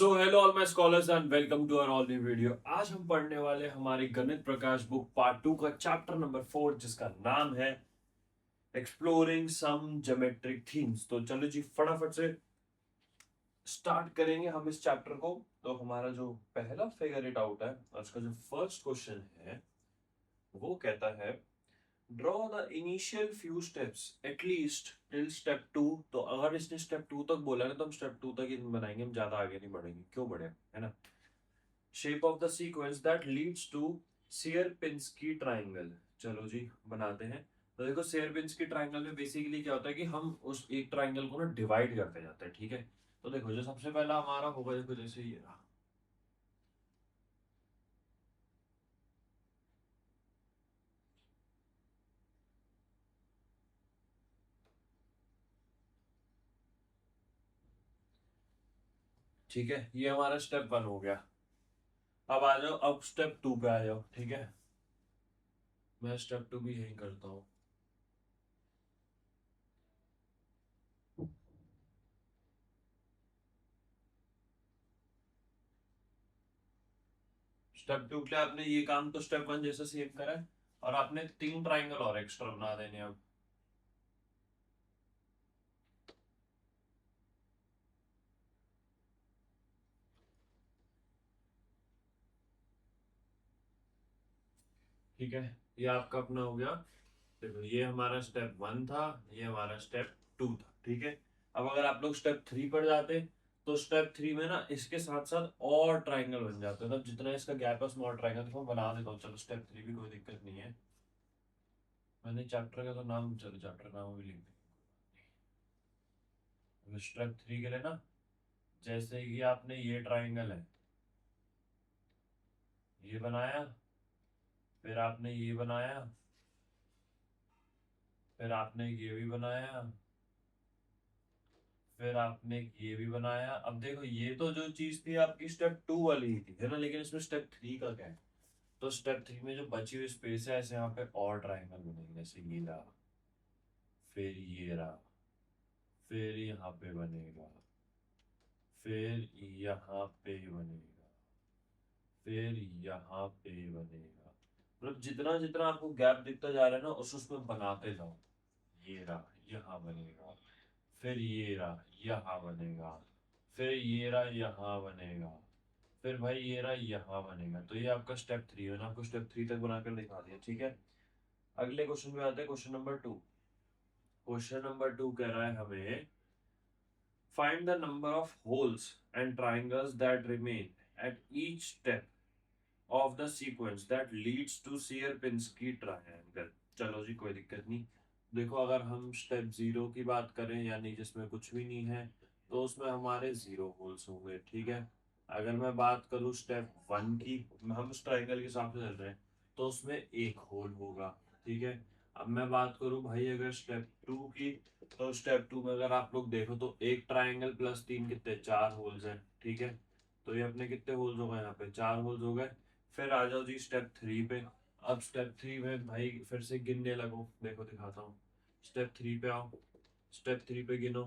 So hello all my scholars and welcome to our all new video. आज हम पढ़ने वाले हमारी गणित प्रकाश बुक पार्ट 2 का चैप्टर नंबर 4 जिसका नाम है एक्सप्लोरिंग सम ज्योमेट्रिक थीम्स। तो चलो जी फटाफट से स्टार्ट करेंगे हम इस चैप्टर को। तो हमारा जो पहला फिगर इट आउट है, उसका जो फर्स्ट क्वेश्चन है वो कहता है draw the initial few steps at least till step 2। तो अगर इसने स्टेप 2 तक बोला है तो हम स्टेप 2 तक ही बनाएंगे, हम ज्यादा आगे नहीं बढ़ेंगे, क्यों बढ़े, है ना। Shape of the sequence that leads to Sierpinski triangle. चलो जी बनाते हैं। तो देखो सियरपिंस्की ट्राइंगल में बेसिकली क्या होता है कि हम उस एक ट्राइंगल को ना डिवाइड करते जाते हैं, ठीक है। तो देखो जो सबसे पहला हमारा होगा, देखो जैसे ये रहा, ठीक है, ये हमारा स्टेप 1 हो गया। अब आ जाओ, अब स्टेप 2 पे आ जाओ, ठीक है। मैं स्टेप 2 भी यही करता हूँ। स्टेप 2 के लिए आपने ये काम तो स्टेप 1 जैसा सेम करा है, और आपने 3 ट्राइंगल और एक्स्ट्रा बना देने अब। ठीक है, ये आपका अपना हो गया। देखो ये हमारा स्टेप 1 था, ये हमारा स्टेप 2 था, ठीक है। अब अगर आप लोग स्टेप 3 पर जाते तो स्टेप 3 में ना इसके साथ साथ और ट्राइंगल बन जाते हैं, मतलब जितना इसका गैप है स्मॉल ट्राइंगल, देखो मैं बना देता हूँ। चलो स्टेप 3 भी कोई दिक्कत नहीं है। मैंने चैप्टर का तो नाम, चलो चैप्टर नाम भी लिख देंगे स्टेप 3 के लिए ना। जैसे कि आपने ये ट्राइंगल है, ये बनाया, फिर आपने ये बनाया, फिर आपने ये भी बनाया, फिर आपने ये भी बनाया। अब देखो ये तो जो चीज थी आपकी स्टेप 2 वाली ही थी, है ना, लेकिन इसमें स्टेप 3 का क्या है। तो स्टेप 3 में जो बची हुई स्पेस है, ऐसे यहाँ पे और ट्राइंगल बनेंगे, जैसे ये रहा, फिर ये रहा, फिर यहाँ पे बनेगा, फिर यहाँ पे बनेगा, फिर यहाँ पे बनेगा। मतलब जितना जितना आपको गैप दिखता जा रहा है ना, उस उसमें बनाते जाओ। ये रहा, यहाँ बनेगा, फिर ये रहा, यहाँ बनेगा, फिर ये रहा, यहाँ बनेगा, फिर भाई ये रहा, यहाँ बनेगा। तो ये आपका स्टेप 3 है ना, आपको स्टेप 3 तक बनाकर दिखा दिया, ठीक है। अगले क्वेश्चन पे आते हैं, क्वेश्चन नंबर 2। क्वेश्चन नंबर 2 कह रहा है हमें find the number of holes and triangles that remain at each step of the sequence that leads to Sierpinski triangle. चलो जी कोई दिक्कत नहीं। देखो अगर हम स्टेप 0 की बात करें, यानी जिसमें कुछ भी नहीं है, तो उसमें हमारे 0 होल्स होंगे, ठीक है। अगर मैं बात करूँ स्टेप 1 की, हम उस ट्रायंगल के हिसाब से चल रहे हैं, तो उसमें एक होल होगा, ठीक है। अब मैं बात करूँ भाई अगर स्टेप 2 की, तो स्टेप 2 में अगर आप लोग देखो तो एक ट्रायंगल प्लस 3 कितने, 4 होल्स हैं, ठीक है। तो ये अपने कितने होल्स हो गए, यहाँ पे 4 होल्स हो गए। फिर आ जाओ जी स्टेप 3 पे। अब स्टेप 3 में भाई फिर से गिनने लगो, देखो दिखाता हूँ। स्टेप 3 पे आओ, स्टेप 3 पे गिनो,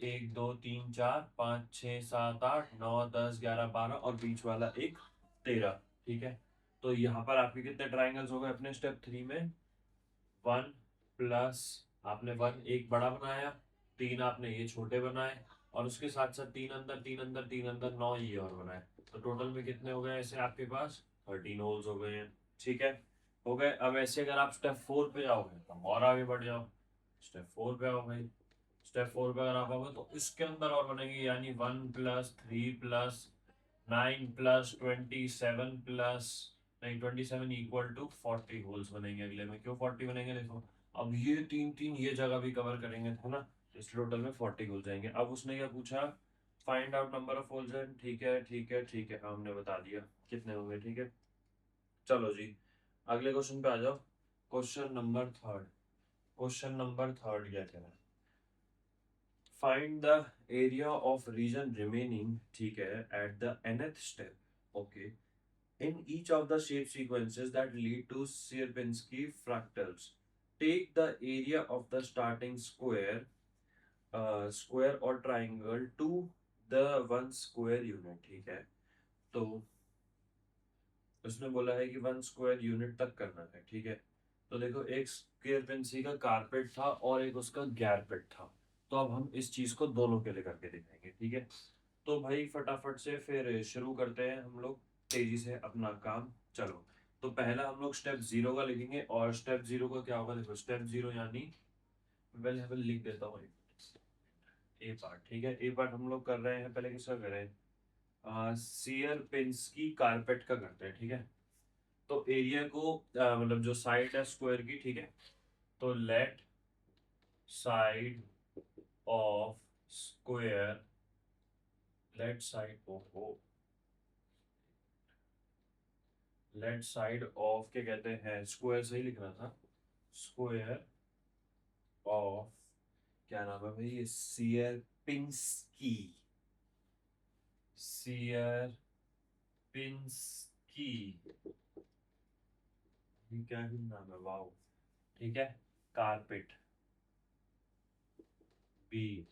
1 2 3 4 5 6 7 8 9 10 11 12 और बीच वाला एक 13, ठीक है। तो यहाँ पर आपके कितने ट्राइंगल्स हो गए अपने स्टेप 3 में, 1 प्लस आपने 1 एक बड़ा बनाया, 3 आपने ये छोटे बनाए, और उसके साथ साथ 3 अंदर 3 अंदर 3 अंदर 9 ये और बनाए। तो टोटल में कितने हो गए ऐसे आपके पास, 13 होल्स हो गए हैं, ठीक है। हो गए। अब ऐसे अगर आप स्टेप 4 पे जाओगे तो और आगे बढ़ जाओ, स्टेप 4 पे आओ भाई। स्टेप 4 पे अगर आप आओगे तो इसके अंदर और बनेंगे, यानी 1 + 3 + 9 + 27 प्लस, नहीं 27 इक्वल टू 40 होल्स बनेंगे अगले में। क्यों 40 बनेंगे, देखो अब ये तीन तीन ये जगह भी कवर करेंगे, है ना। इस टोटल में 40 हो जाएंगे। अब उसने क्या पूछा, find out number of holes and, ठीक है ठीक है ठीक है, हमने बता दिया कितने होंगे, ठीक है। चलो जी अगले क्वेश्चन पे आ जाओ। Question number 3। क्वेश्चन नंबर 3 क्या कह रहा है, find the area of region remaining, ठीक है, at the nth step, okay, in each of the shape sequences that lead to Sierpinski fractals. Take the area of the starting square or triangle to the one square unit, ठीक है। तो उसने बोला है कि one square unit तक करना है, ठीक है। तो देखो एक स्क्वायर पेंसिल का कारपेट था और एक उसका गैरपेट था। तो अब हम इस चीज को दोनों के लिए करके दिखाएंगे, ठीक है। तो भाई फटाफट से फिर शुरू करते हैं हम लोग तेजी से अपना काम। चलो, तो पहला हम लोग स्टेप जीरो का लिखेंगे। और स्टेप जीरो का क्या होगा, देखो स्टेप जीरो यानी पहले हम लिख देता हूँ ए पार्ट, ठीक है। ए पार्ट हम लोग कर रहे हैं, पहले किसका कर रहे हैं, सियर पिंस्की कारपेट का करते हैं, ठीक है। तो एरिया को मतलब जो साइड है स्क्वायर की, ठीक है। तो let side of square, let side ओहो, लेट साइड ऑफ क्या कहते हैं, स्क्वायर सही लिखना था, स्क्वायर ऑफ, क्या नाम है भाई, सियर पिंस्की, सियर पिंस्की, ये क्या ही नाम है, वाओ, ठीक है। Carpet be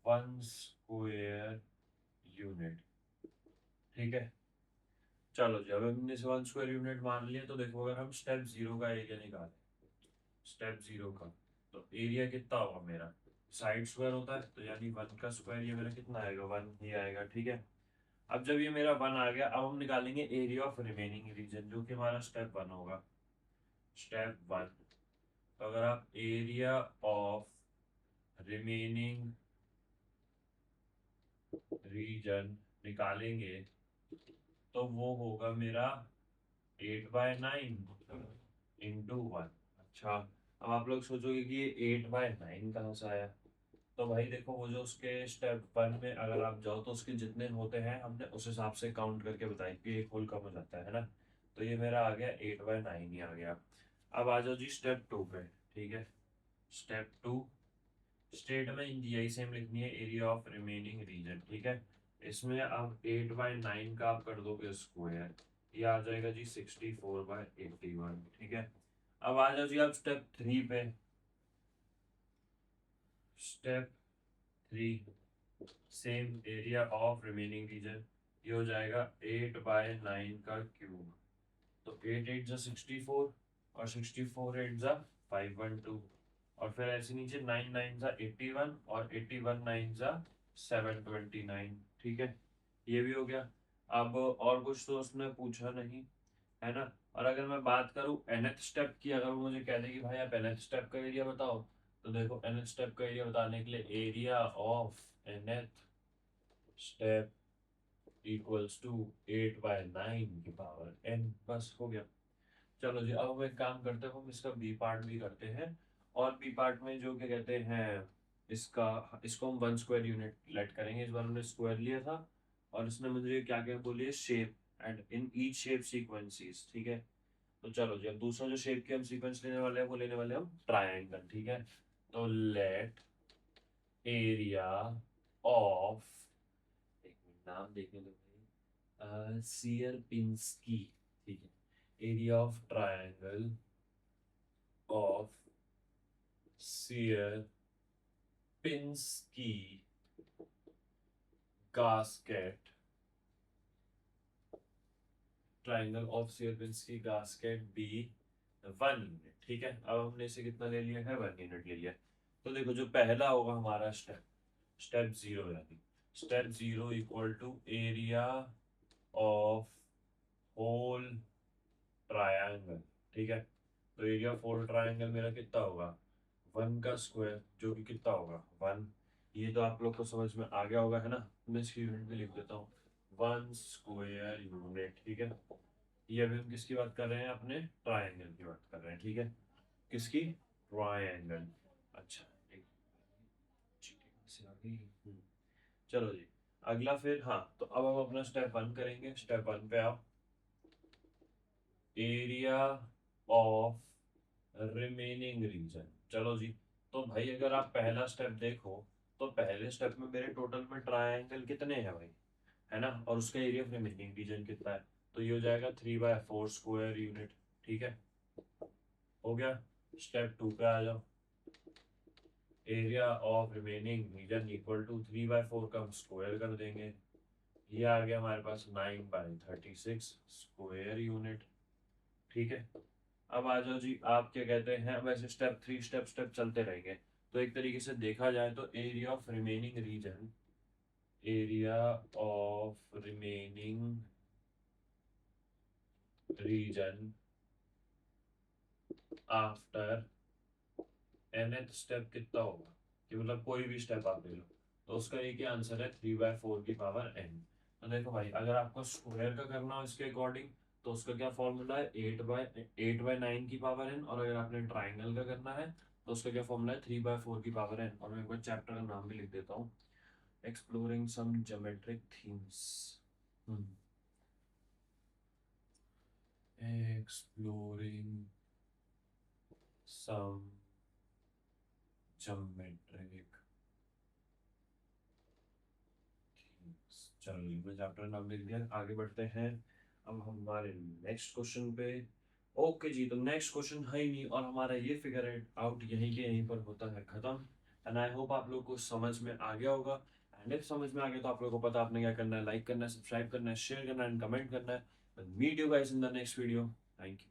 one square unit, ठीक है। चलो जी, अब हमने इसे वन स्क्वायर यूनिट मान लिया। तो देखो अगर हम स्टेप जीरो का एरिया निकालें, स्टेप जीरो का, तो एरिया कितना होगा मेरा, साइड स्क्वायर होता है तो यानी वन का स्क्वायर, ये मेरा कितना आएगा, वन ही आएगा, ठीक है। अब जब ये मेरा वन आ गया, अब हम निकालेंगे एरिया ऑफ रिमेनिंग रीजन, जो कि हमारा स्टेप वन होगा, स्टेप वन। तो अगर आप एरिया ऑफ रिमेनिंग रीजन निकालेंगे तो वो होगा मेरा 8/9 इंटू वन। अच्छा, अब आप लोग सोचोगे कि ये 8/9 कहाँ से आया। तो भाई देखो, वो जो उसके स्टेप वन में अगर आप जाओ तो उसके जितने होते हैं हमने उस हिसाब से काउंट करके बताई कि एक होल कम हो जाता है ना। तो ये मेरा आ गया 8/9 ही आ गया। अब आ जाओ जी स्टेप टू पे, ठीक है। स्टेप टू, स्टेट में यही सेम लिखनी है, एरिया ऑफ रिमेनिंग रीजन, ठीक है। इसमें अब 8/9 का आप कर दोगे स्क्वायर, ये आ जाएगा जी 64/81, ठीक है। अब आ जाओ जी आप स्टेप थ्री पे, step three, same area of remaining region, ये हो जाएगा 8/9 का क्यूब। तो 8 8 जा 64, और 64 8 जा 512, और फिर ऐसे नीचे 9 9 जा 81, और 81 9 जा 729, ठीक है। ये भी हो गया। अब और कुछ तो उसने पूछा नहीं, है ना। और अगर मैं बात करूं nth स्टेप की, अगर वो मुझे कह दे कि भाई आप nth स्टेप का एरिया बताओ, तो देखो nth स्टेप का एरिया बताने के लिए area of nth step equals to 8/9 की पावर n, बस हो गया। चलो जी, अब हम एक काम करते हैं, हम इसका बी पार्ट भी करते हैं। और बी पार्ट में जो क्या कहते हैं, इसका, इसको हम वन स्क्वायर यूनिट लेट करेंगे। इस बार हमने स्क्वायर लिया था और इसने मुझे क्या क्या बोली है, shape and in each shape sequences, ठीक है। तो चलो जी, अब दूसरा जो शेप के हम सीक्वेंस लेने वाले हैं वो लेने वाले हैं हम ट्रायंगल, ठीक है। तो लेट एरिया ऑफ, एक मिनट नाम देखने दो भाई, सियर पिंस्की, ठीक है। Area of triangle of Sierpinski gasket, triangle of Sierpinski gasket B 1 unit, ठीक है। अब हमने इसे कितना ले लिया है, 1 यूनिट ले लिया। तो देखो जो पहला होगा हमारा स्टेप, स्टेप जीरो, यानी step zero equal to area of whole triangle, ठीक है। तो एरिया ऑफ होल ट्रायंगल मेरा कितना होगा, वन का स्क्वायर, जो कि कितना होगा, वन। ये तो आप लोग को समझ में आ गया होगा, है ना। मैं इसकी यूनिट भी लिख देता हूँ, वन स्क्वायर यूनिट, ठीक है। ये अभी हम किसकी बात कर रहे हैं, अपने ट्रायंगल की बात कर रहे हैं, ठीक है। किसकी, ट्रायंगल। अच्छा, एक चीटिंग से आ गई। चलो जी, अगला फिर, हाँ, तो अब हम अपना स्टेप वन करेंगे। स्टेप वन पे आओ, एरिया ऑफ रिमेनिंग रीजन। चलो जी, तो भाई अगर आप पहला स्टेप देखो, तो पहले स्टेप में मेरे टोटल में ट्रायंगल कितने हैं भाई, है ना। और उसका एरिया ऑफ रिमेनिंग रीजन कितना है, तो ये हो जाएगा 3/4 स्क्वायर यूनिट, ठीक है। हो गया। स्टेप टू पे आ जाओ, area of remaining region equal to 3/4 का हम स्क्वायर कर देंगे। ये आ गया हमारे पास 9/36 स्क्वायर यूनिट। ठीक है, अब आ जाओ जी, आप क्या कहते हैं, वैसे स्टेप 3 स्टेप चलते रहेंगे। तो एक तरीके से देखा जाए तो area of remaining region, area of remaining region after nth step कितना होगा, कि मतलब कोई भी स्टेप आप ले लो, तो उसका एक ही आंसर है 3/4 की पावर n। तो देखो भाई, अगर आपको स्क्वायर का करना हो इसके अकॉर्डिंग, तो उसका क्या फॉर्मूला है, 8/9 की पावर n। और अगर आपने ट्राइंगल का करना है तो उसका क्या फॉर्मूला है, 3/4 की पावर n। और मैं एक बार चैप्टर का नाम भी लिख देता हूँ, एक्सप्लोरिंग सम ज्योमेट्रिक थीम्स, एक्सप्लोरिंग सम ज्योमेट्रिक, चलो ये चैप्टर नाम लिख दिया, आगे बढ़ते हैं अब हमारे नेक्स्ट क्वेश्चन पे। ओके जी, तो नेक्स्ट क्वेश्चन है ही नहीं, और हमारा ये फिगर आउट यहीं के यहीं पर होता है खत्म। एंड आई होप आप लोग को समझ में आ गया होगा। एंड इफ समझ में आ गया तो आप लोग को पता आपने क्या करना है, लाइक करना है, सब्सक्राइब करना है, शेयर करना है एंड कमेंट करना है। Meet you guys in the next video. Thank you.